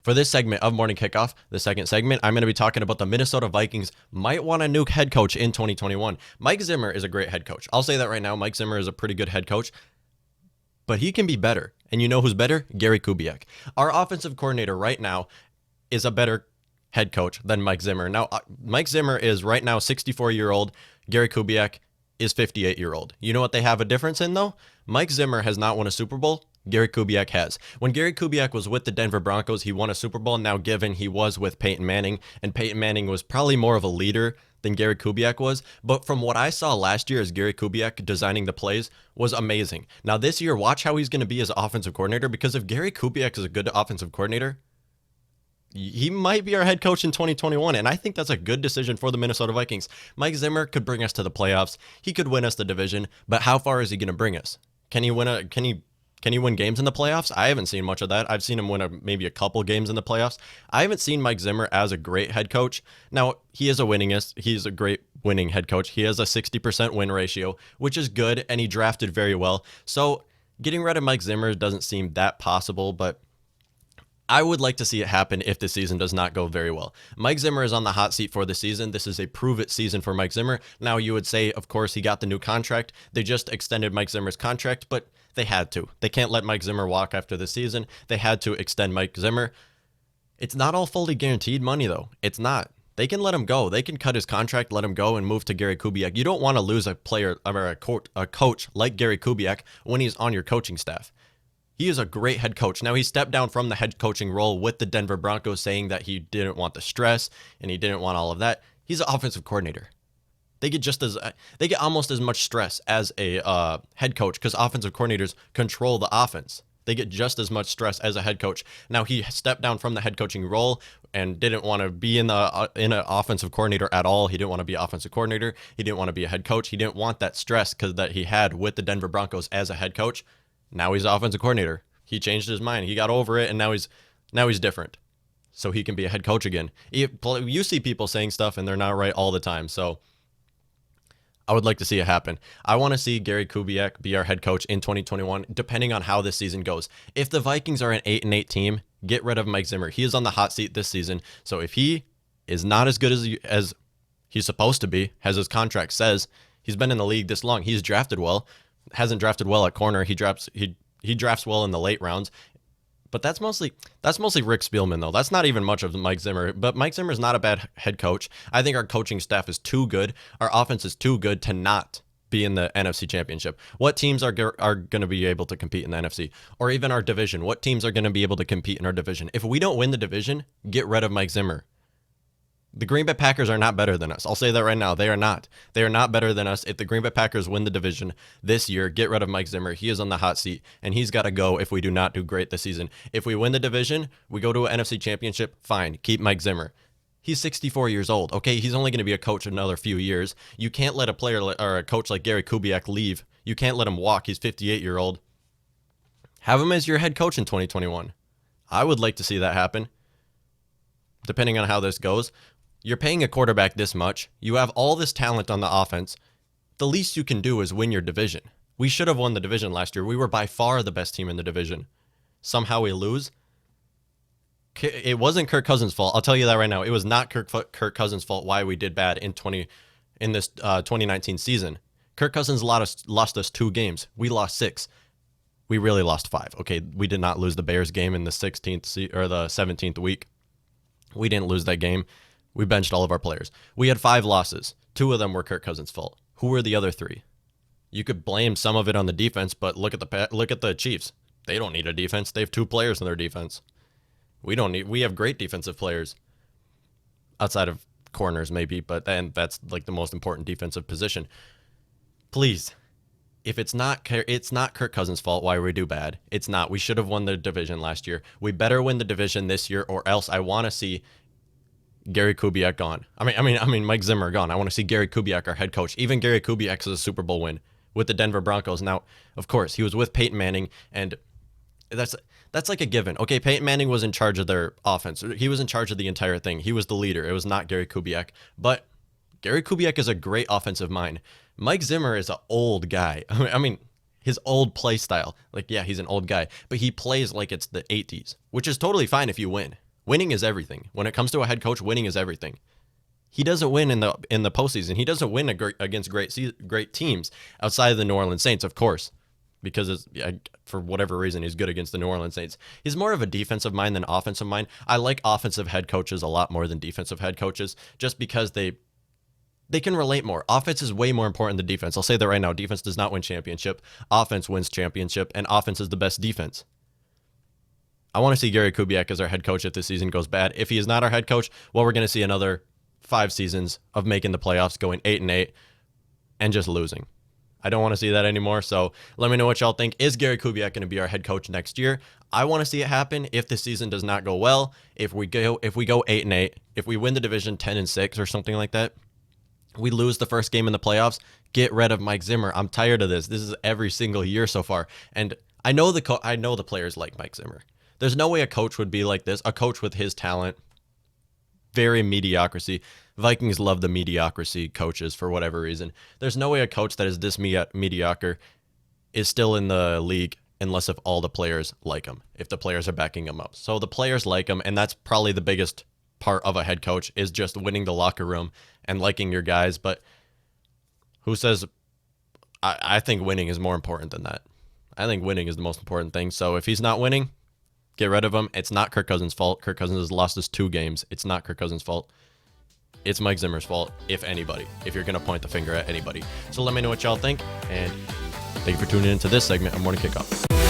For this segment of Morning Kickoff, the second segment, I'm going to be talking about the Minnesota Vikings might want to nuke head coach in 2021. Mike Zimmer is a great head coach. I'll say that right now. Mike Zimmer is a pretty good head coach, but he can be better. And you know who's better? Gary Kubiak. Our offensive coordinator right now is a better head coach than Mike Zimmer. Now, Mike Zimmer is right now 64-year-old. Gary Kubiak is 58-year-old. You know what they have a difference in, though? Mike Zimmer has not won a Super Bowl. Gary Kubiak has. When Gary Kubiak was with the Denver Broncos, he won a Super Bowl. Now, given he was with Peyton Manning, and Peyton Manning was probably more of a leader than Gary Kubiak was. But from what I saw last year as Gary Kubiak designing the plays was amazing. Now, this year, watch how he's going to be as offensive coordinator, because if Gary Kubiak is a good offensive coordinator, he might be our head coach in 2021, and I think that's a good decision for the Minnesota Vikings. Mike Zimmer could bring us to the playoffs. He could win us the division, but how far is he going to bring us? Can he win games in the playoffs? I haven't seen much of that. I've seen him win maybe a couple games in the playoffs. I haven't seen Mike Zimmer as a great head coach. Now, he is a winningist. He's a great winning head coach. He has a 60% win ratio, which is good, and he drafted very well. So getting rid of Mike Zimmer doesn't seem that possible, but I would like to see it happen if the season does not go very well. Mike Zimmer is on the hot seat for the season. This is a prove-it season for Mike Zimmer. Now, you would say, of course, he got the new contract. They just extended Mike Zimmer's contract, but they had to. They can't let Mike Zimmer walk after the season. They had to extend Mike Zimmer. It's not all fully guaranteed money, though. It's not. They can let him go. They can cut his contract, let him go, and move to Gary Kubiak. You don't want to lose a player or a coach like Gary Kubiak when he's on your coaching staff. He is a great head coach. Now, he stepped down from the head coaching role with the Denver Broncos, saying that he didn't want the stress and he didn't want all of that. He's an offensive coordinator. They get almost as much stress as a head coach, because offensive coordinators control the offense. They get just as much stress as a head coach. Now, he stepped down from the head coaching role and didn't want to be in an offensive coordinator at all. He didn't want to be an offensive coordinator. He didn't want to be a head coach. He didn't want that stress that he had with the Denver Broncos as a head coach. Now he's offensive coordinator. He changed his mind. He got over it, and now he's different. So he can be a head coach again. You see people saying stuff, and they're not right all the time. So I would like to see it happen. I want to see Gary Kubiak be our head coach in 2021, depending on how this season goes. If the Vikings are an 8-8 team, get rid of Mike Zimmer. He is on the hot seat this season. So if he is not as good as he's supposed to be, as his contract says, he's been in the league this long. He's drafted well. Hasn't drafted well at corner. He drafts well in the late rounds, but that's mostly Rick Spielman, though. That's not even much of Mike Zimmer. But Mike Zimmer is not a bad head coach. I think our coaching staff is too good. Our offense is too good to not be in the NFC Championship. What teams are going to be able to compete in the NFC, or even our division? What teams are going to be able to compete in our division? If we don't win the division, get rid of Mike Zimmer. The Green Bay Packers are not better than us. I'll say that right now. They are not. They are not better than us. If the Green Bay Packers win the division this year, get rid of Mike Zimmer. He is on the hot seat, and he's got to go if we do not do great this season. If we win the division, we go to an NFC Championship, fine. Keep Mike Zimmer. He's 64 years old. Okay, he's only going to be a coach another few years. You can't let a player or a coach like Gary Kubiak leave. You can't let him walk. He's 58-year-old. Have him as your head coach in 2021. I would like to see that happen, depending on how this goes. You're paying a quarterback this much. You have all this talent on the offense. The least you can do is win your division. We should have won the division last year. We were by far the best team in the division. Somehow we lose. It wasn't Kirk Cousins' fault. I'll tell you that right now. It was not Kirk Cousins' fault why we did bad in this 2019 season. Kirk Cousins lost us 2 games. We lost 6. We really lost 5. Okay, we did not lose the Bears game in the 16th or the 17th week. We didn't lose that game. We benched all of our players. We had 5 losses. 2 of them were Kirk Cousins' fault. Who were the other 3? You could blame some of it on the defense, but look at the Chiefs. They don't need a defense. They have 2 players in their defense. We have great defensive players outside of corners maybe, but then that's like the most important defensive position. Please, if it's not Kirk Cousins' fault why we do bad. It's not. We should have won the division last year. We better win the division this year, or else I want to see Gary Kubiak gone. I mean Mike Zimmer gone. I want to see Gary Kubiak, our head coach. Even Gary Kubiak has a Super Bowl win with the Denver Broncos. Now, of course, he was with Peyton Manning, and that's like a given. Okay, Peyton Manning was in charge of their offense. He was in charge of the entire thing. He was the leader. It was not Gary Kubiak. But Gary Kubiak is a great offensive mind. Mike Zimmer is an old guy. I mean, his old play style. Like, yeah, he's an old guy, but he plays like it's the 80s, which is totally fine if you win. Winning is everything. When it comes to a head coach, winning is everything. He doesn't win in the postseason. He doesn't win against great teams outside of the New Orleans Saints, of course, because for whatever reason he's good against the New Orleans Saints. He's more of a defensive mind than offensive mind. I like offensive head coaches a lot more than defensive head coaches, just because they can relate more. Offense is way more important than defense. I'll say that right now. Defense does not win championship. Offense wins championship, and offense is the best defense. I want to see Gary Kubiak as our head coach if this season goes bad. If he is not our head coach, well, we're going to see another 5 seasons of making the playoffs, going 8-8, and just losing. I don't want to see that anymore. So let me know what y'all think. Is Gary Kubiak going to be our head coach next year? I want to see it happen. If the season does not go well, if we go 8-8, if we win the division 10-6 or something like that, we lose the first game in the playoffs, get rid of Mike Zimmer. I'm tired of this. This is every single year so far, and I know the players like Mike Zimmer. There's no way a coach would be like this. A coach with his talent, very mediocrity. Vikings love the mediocrity coaches for whatever reason. There's no way a coach that is this mediocre is still in the league unless if all the players like him, if the players are backing him up. So the players like him, and that's probably the biggest part of a head coach, is just winning the locker room and liking your guys. But who says? I think winning is more important than that. I think winning is the most important thing. So if he's not winning, get rid of him. It's not Kirk Cousins' fault. Kirk Cousins has lost us 2 games. It's not Kirk Cousins' fault. It's Mike Zimmer's fault, if anybody, if you're going to point the finger at anybody. So let me know what y'all think, and thank you for tuning into this segment of Morning Kickoff.